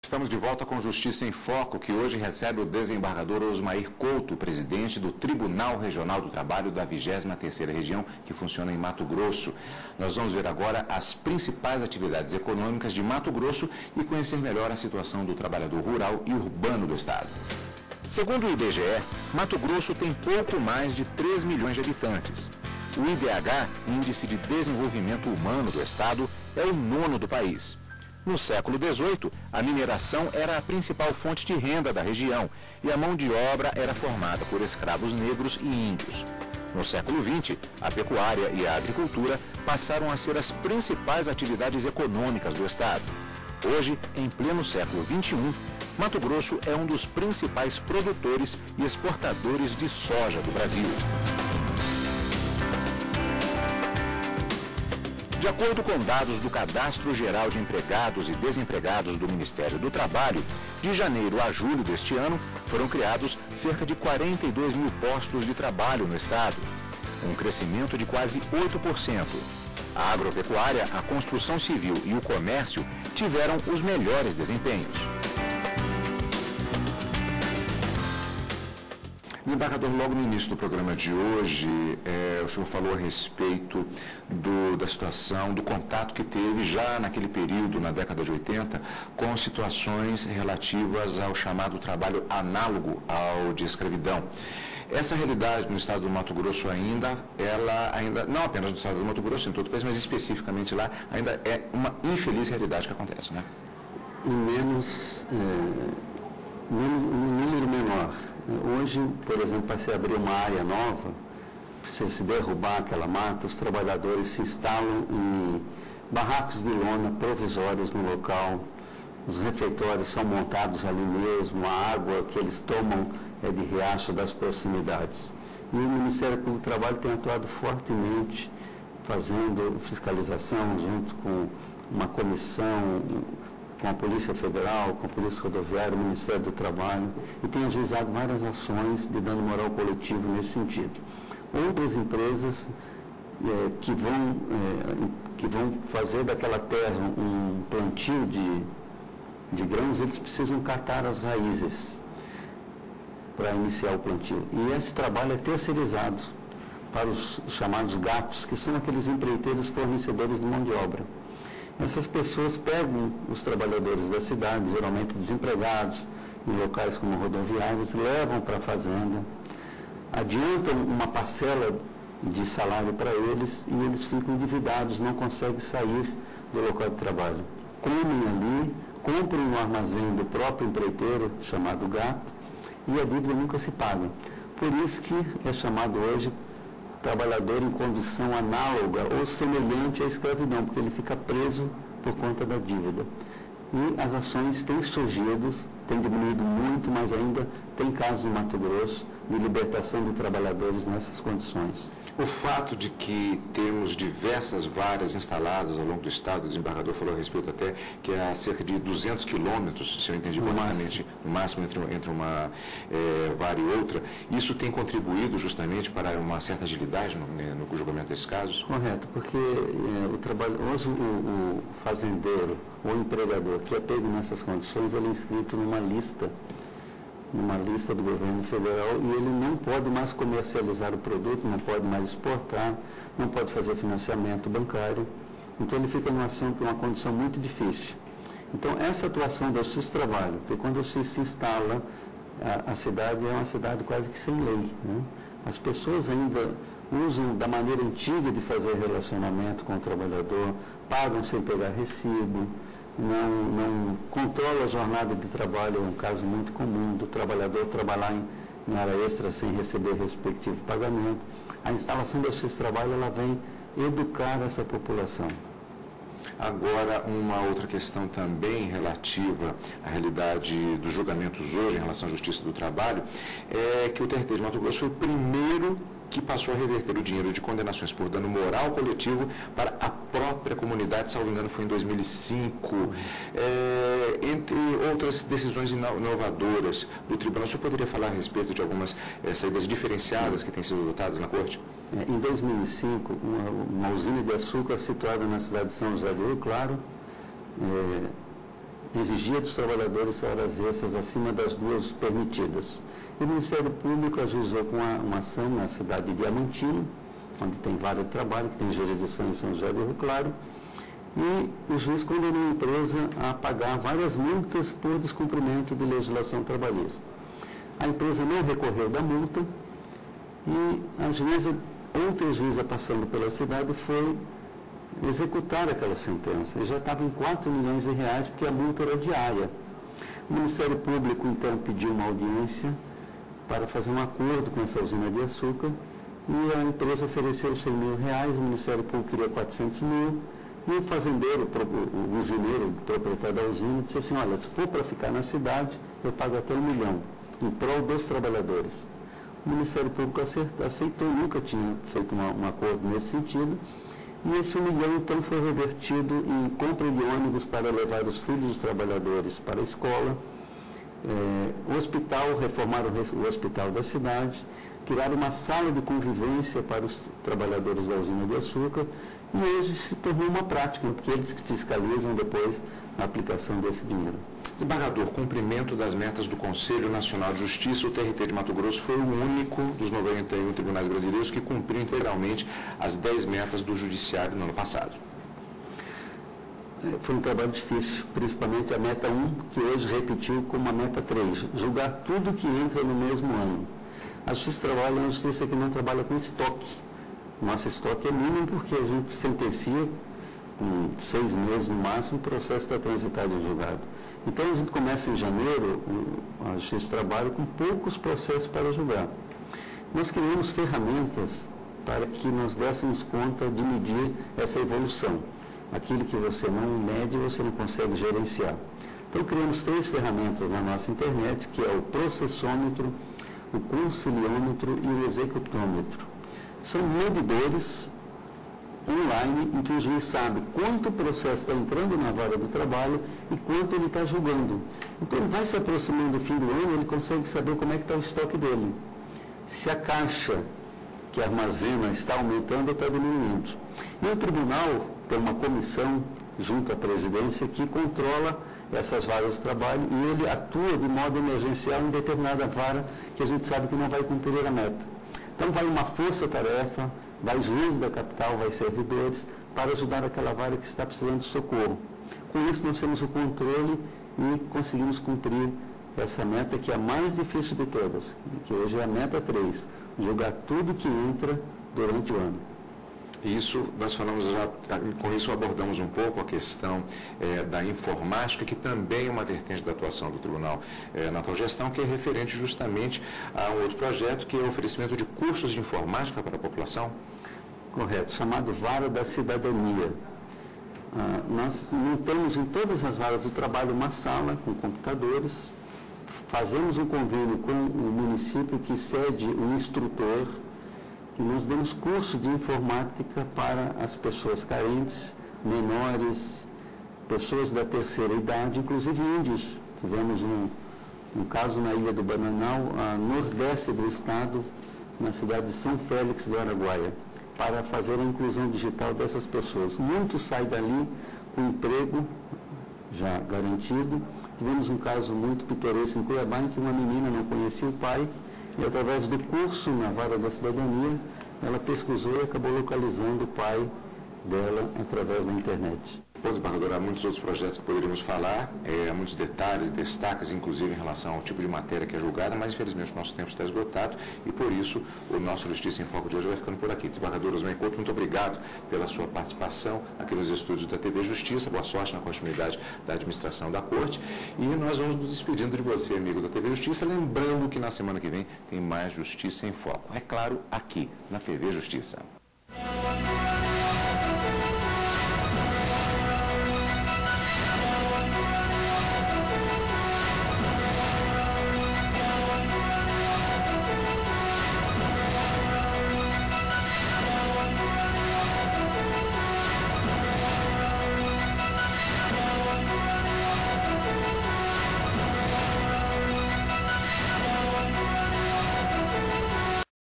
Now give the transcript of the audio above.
Estamos de volta com Justiça em Foco, que hoje recebe o desembargador Osmair Couto, presidente do Tribunal Regional do Trabalho da 23ª Região, que funciona em Mato Grosso. Nós vamos ver agora as principais atividades econômicas de Mato Grosso e conhecer melhor a situação do trabalhador rural e urbano do estado. Segundo o IBGE, Mato Grosso tem pouco mais de 3 milhões de habitantes. O IDH, Índice de Desenvolvimento Humano do estado, é o 9º do país. No século XVIII, a mineração era a principal fonte de renda da região e a mão de obra era formada por escravos negros e índios. No século XX, a pecuária e a agricultura passaram a ser as principais atividades econômicas do estado. Hoje, em pleno século XXI, Mato Grosso é um dos principais produtores e exportadores de soja do Brasil. De acordo com dados do Cadastro Geral de Empregados e Desempregados do Ministério do Trabalho, de janeiro a julho deste ano, foram criados cerca de 42 mil postos de trabalho no estado, um crescimento de quase 8%. A agropecuária, a construção civil e o comércio tiveram os melhores desempenhos. Desembargador, logo no início do programa de hoje, o senhor falou a respeito da situação, do contato que teve já naquele período, na década de 80, com situações relativas ao chamado trabalho análogo ao de escravidão. Essa realidade no estado do Mato Grosso ainda, não apenas no estado do Mato Grosso, em todo o país, mas especificamente lá, ainda é uma infeliz realidade que acontece, né? Um número menor. Hoje, por exemplo, para se abrir uma área nova, precisa se derrubar aquela mata, os trabalhadores se instalam em barracos de lona provisórios no local, os refeitórios são montados ali mesmo, a água que eles tomam é de riacho das proximidades. E o Ministério Público do Trabalho tem atuado fortemente, fazendo fiscalização junto com uma comissão, com a Polícia Federal, com a Polícia Rodoviária, o Ministério do Trabalho, e tem ajuizado várias ações de dano moral coletivo nesse sentido. Outras empresas que vão fazer daquela terra um plantio de grãos, eles precisam catar as raízes para iniciar o plantio. E esse trabalho é terceirizado para os chamados gatos, que são aqueles empreiteiros fornecedores de mão de obra. Essas pessoas pegam os trabalhadores da cidade, geralmente desempregados, em locais como rodoviários, levam para a fazenda, adiantam uma parcela de salário para eles e eles ficam endividados, não conseguem sair do local de trabalho. Comem ali, compram no armazém do próprio empreiteiro, chamado gato, e a dívida nunca se paga. Por isso que é chamado hoje trabalhador em condição análoga ou semelhante à escravidão, porque ele fica preso por conta da dívida. E as ações têm surgido, têm diminuído muito, mas ainda tem casos no Mato Grosso de libertação de trabalhadores nessas condições. O fato de que temos diversas varas instaladas ao longo do estado, o desembargador falou a respeito até que há cerca de 200 quilômetros, se eu entendi corretamente, no máximo entre uma vara e outra, isso tem contribuído justamente para uma certa agilidade no julgamento desses casos? Correto, porque hoje o fazendeiro ou empregador que é pego nessas condições, ele é inscrito numa lista do governo federal e ele não pode mais comercializar o produto, não pode mais exportar, não pode fazer financiamento bancário. Então ele fica numa condição muito difícil. Então essa atuação da Justiça do Trabalho, que quando a Justiça se instala, a cidade é uma cidade quase que sem lei, né? As pessoas ainda usam da maneira antiga de fazer relacionamento com o trabalhador, pagam sem pegar recibo, não controla a jornada de trabalho, é um caso muito comum do trabalhador trabalhar em hora extra sem receber respectivo pagamento. A instalação da Justiça do Trabalho, ela vem educar essa população. Agora, uma outra questão também relativa à realidade dos julgamentos hoje em relação à Justiça do Trabalho é que o TRT de Mato Grosso foi o primeiro que passou a reverter o dinheiro de condenações por dano moral coletivo para a própria comunidade, salvo engano, foi em 2005. Entre outras decisões inovadoras do tribunal, o senhor poderia falar a respeito de algumas saídas diferenciadas que têm sido adotadas na Corte? Em 2005, uma usina de açúcar situada na cidade de São José do Rio Claro exigia dos trabalhadores horas extras acima das 2 permitidas. E o Ministério Público ajuizou com uma ação na cidade de Diamantino, onde tem vara de trabalho, que tem jurisdição em São José do Rio Claro, e o juiz condenou a empresa a pagar várias multas por descumprimento de legislação trabalhista. A empresa não recorreu da multa e a juíza, outra juíza passando pela cidade, foi executar aquela sentença. E já estava em 4 milhões de reais, porque a multa era diária. O Ministério Público, então, pediu uma audiência para fazer um acordo com essa usina de açúcar e a empresa ofereceu 100 mil reais, o Ministério Público queria 400 mil, e o fazendeiro, o usineiro, o proprietário da usina, disse assim, olha, se for para ficar na cidade, eu pago até 1 milhão, em prol dos trabalhadores. O Ministério Público aceitou, nunca tinha feito um acordo nesse sentido, e esse 1 milhão, então, foi revertido em compra de ônibus para levar os filhos dos trabalhadores para a escola, o hospital, reformaram o hospital da cidade, criaram uma sala de convivência para os trabalhadores da usina de açúcar, e hoje se tornou uma prática, porque eles que fiscalizam depois a aplicação desse dinheiro. Desembargador, cumprimento das metas do Conselho Nacional de Justiça, o TRT de Mato Grosso foi o único dos 91 tribunais brasileiros que cumpriu integralmente as 10 metas do Judiciário no ano passado. Foi um trabalho difícil, principalmente a meta 1, que hoje repetiu como a meta 3, julgar tudo que entra no mesmo ano. A justiça trabalha, é uma justiça que não trabalha com estoque. Nosso estoque é mínimo porque a gente sentencia com 6 meses no máximo, o processo está transitado em julgado. Então a gente começa em janeiro, a justiça trabalha com poucos processos para julgar. Nós criamos ferramentas para que nós dessemos conta de medir essa evolução. Aquilo que você não mede, você não consegue gerenciar. Então criamos 3 ferramentas na nossa internet, que é o processômetro, o conciliômetro e o executômetro. São medidores online em que o juiz sabe quanto o processo está entrando na vara do trabalho e quanto ele está julgando. Então, ele vai se aproximando do fim do ano, ele consegue saber como é que está o estoque dele. Se a caixa que armazena está aumentando ou está diminuindo. E o tribunal tem uma comissão junto à presidência que controla essas varas do trabalho e ele atua de modo emergencial em determinada vara que a gente sabe que não vai cumprir a meta. Então, vai uma força-tarefa, vai juízes da capital, vai servidores, para ajudar aquela vara que está precisando de socorro. Com isso, nós temos o controle e conseguimos cumprir essa meta que é a mais difícil de todas, que hoje é a meta 3, julgar tudo que entra durante o ano. Isso, nós falamos já, com isso abordamos um pouco a questão da informática, que também é uma vertente da atuação do Tribunal na atual gestão, que é referente justamente a um outro projeto, que é o oferecimento de cursos de informática para a população. Correto, chamado Vara da Cidadania. Nós montamos em todas as varas do trabalho uma sala com computadores, fazemos um convênio com o município que cede um instrutor, e nós damos curso de informática para as pessoas carentes, menores, pessoas da terceira idade, inclusive índios. Tivemos um caso na Ilha do Bananal, a nordeste do estado, na cidade de São Félix do Araguaia, para fazer a inclusão digital dessas pessoas. Muitos saem dali com emprego já garantido. Tivemos um caso muito pitoresco em Cuiabá, em que uma menina não conhecia o pai, e através do curso na Vara da Cidadania, ela pesquisou e acabou localizando o pai dela através da internet. Bom, desembargador, há muitos outros projetos que poderíamos falar, há muitos detalhes, destaques, inclusive em relação ao tipo de matéria que é julgada, mas infelizmente o nosso tempo está esgotado e por isso o nosso Justiça em Foco de hoje vai ficando por aqui. Desembargador Osmar Couto, muito obrigado pela sua participação aqui nos estúdios da TV Justiça, boa sorte na continuidade da administração da Corte e nós vamos nos despedindo de você, amigo da TV Justiça, lembrando que na semana que vem tem mais Justiça em Foco, é claro, aqui na TV Justiça.